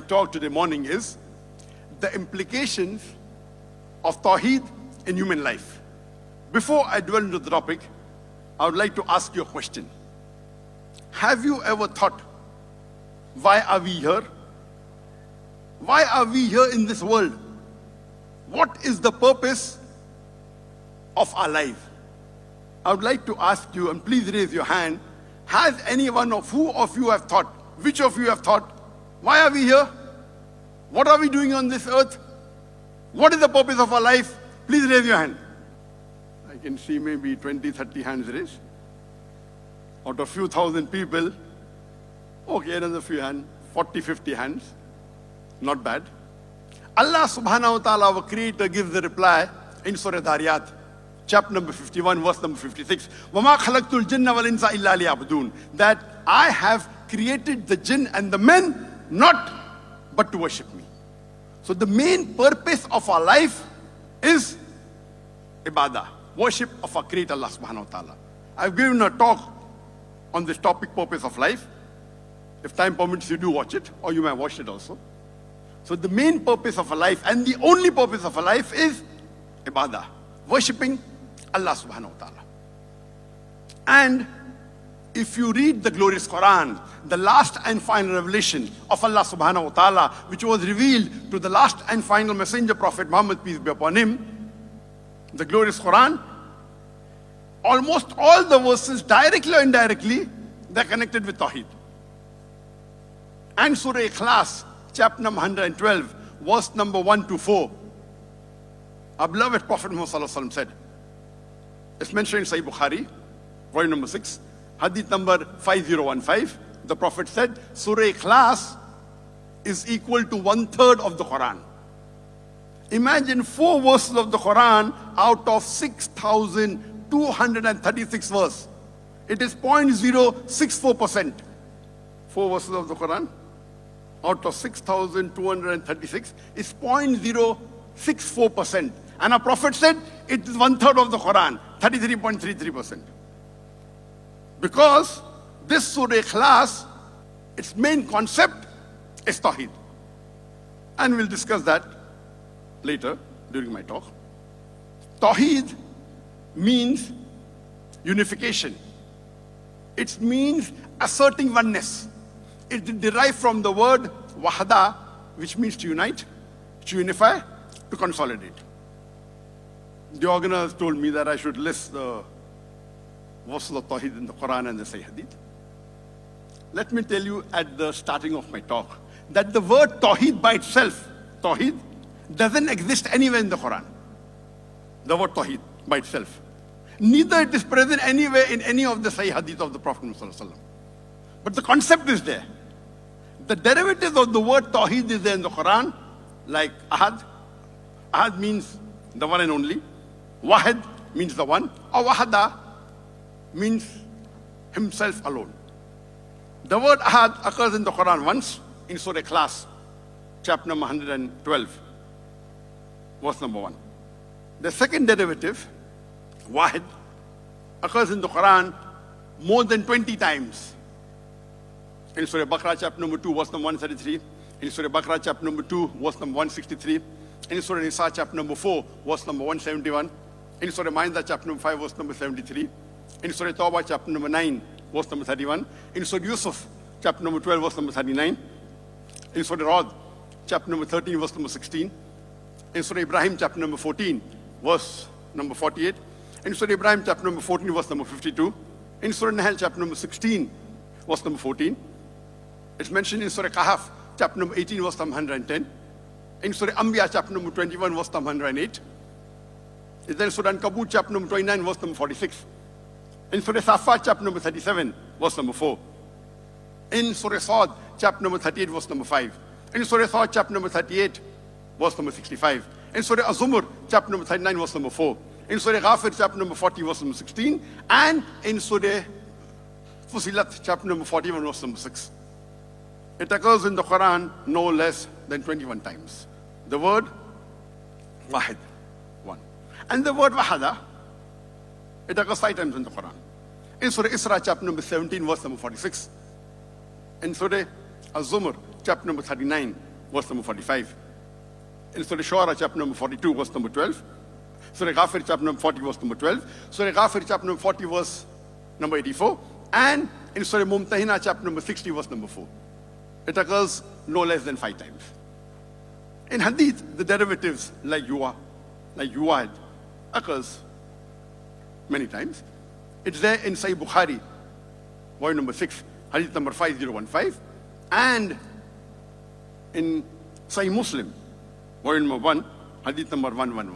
talk today morning is the implications of Tawheed in human life. Before I dwell into the topic, I would like to ask you a question. Have you ever thought, why are we here? Why are we here in this world? What is the purpose of our life? I would like to ask you, and please raise your hand, has anyone of who of you have thought, which of you have thought, why are we here? What are we doing on this earth? What is the purpose of our life? Please raise your hand. I can see maybe 20, 30 hands raised. Out of few thousand people, okay, another few hands, 40, 50 hands. Not bad. Allah subhanahu wa ta'ala, our creator, gives the reply in Surah Dhariyat, chapter number 51, verse number 56. وَمَا خَلَقْتُ الْجِنَّ وَالْإِنسَ إِلَّا لِيَعْبُدُونَ. That I have created the jinn and the men not but to worship me. So the main purpose of our life is ibadah, worship of our creator Allah subhanahu wa ta'ala. I've given a talk on this topic, purpose of life. If time permits, you do watch it, or you may watch it also. So the main purpose of a life and the only purpose of a life is ibadah, worshipping Allah subhanahu wa ta'ala. And if you read the glorious Quran, the last and final revelation of Allah subhanahu wa ta'ala, which was revealed to the last and final messenger Prophet Muhammad, peace be upon him, the glorious Quran, almost all the verses, directly or indirectly, they're connected with Tawheed. And Surah Ikhlas, chapter number 112, verse number 1 to 4. Our beloved Prophet Muhammad sallallahu alaihi wasallam said, it's mentioned in Sahih Bukhari, volume number 6, Hadith number 5015. The Prophet said, Surah Ikhlas is equal to 1/3 of the Quran. Imagine 4 verses of the Quran out of 6,236 verses. It is 0.064%. 4 verses of the Quran out of 6,236 is 0.064%. And our Prophet said it is 1/3 of the Quran, 33.33%. Because this Surah Ikhlas, its main concept is Tawheed. And we'll discuss that later during my talk. Tawheed means unification. It means asserting oneness. It is derived from the word wahda, which means to unite, to unify, to consolidate. The organizers told me that I should list the verses of Tawheed in the Quran and the Sahih Hadith. Let me tell you at the starting of my talk that the word Tawheed by itself, Tawheed, doesn't exist anywhere in the Quran. The word Tawheed by itself. Neither it is present anywhere in any of the Sahih Hadith of the Prophet ﷺ. But the concept is there. The derivatives of the word Tawheed is there in the Quran, like Ahad. Ahad means the one and only. Wahid means the one. Or Wahada means himself alone. The word Ahad occurs in the Quran once in Surah Ikhlas, chapter number 112, verse number 1. The second derivative, Wahid, occurs in the Quran more than 20 times. In Surah Baqarah, chapter number 2, verse number 133. In Surah Baqarah, chapter number 2, verse number 163. In Surah Nisa, chapter number 4, verse number 171. In Surah Ma'idah, chapter number 5, verse number 73. In Surah Tawbah, chapter number 9, verse number 31. In Surah Yusuf, chapter number 12, verse number 39. In Surah Rad, chapter number 13, verse number 16. In Surah Ibrahim, chapter number 14, verse number 48. In Surah Ibrahim, chapter number 14, verse number 52. In Surah Nahl, chapter number 16, verse number 14. It's mentioned in Surah Kahf, chapter number 18, verse number 110. In Surah Anbiya, chapter number 21, verse number 108. Is there Surah Ankabut, chapter number 29, verse number 46. In Surah Safat, chapter number 37, verse number 4. In Surah Sa'd, chapter number 38, verse number 5. In Surah Sa'd, chapter number 38, verse number 65. In Surah Az-Zumar, chapter number 39, verse number 4. In Surah Ghafir, chapter number 40, verse number 16. And in Surah Fusilat, chapter number 41, verse number 6. It occurs in the Quran no less than 21 times. The word Wahid, one. And the word Wahada, it occurs 5 times in the Quran. In Surah Isra, chapter number 17, verse number 46. In Surah Az-Zumar, chapter number 39, verse number 45. In Surah Shura, chapter number 42, verse number 12. Surah Ghafir, chapter number 40, verse number 12. Surah Ghafir, chapter number 40, verse number 84. And in Surah Mumtahina, chapter number 60, verse number 4. It occurs no less than 5 times. In Hadith, the derivatives like yuwa, like yuwad, occurs many times. It's there in Sahih Bukhari, volume number 6, Hadith number 5015. And in Sahih Muslim, volume number 1, Hadith number 111.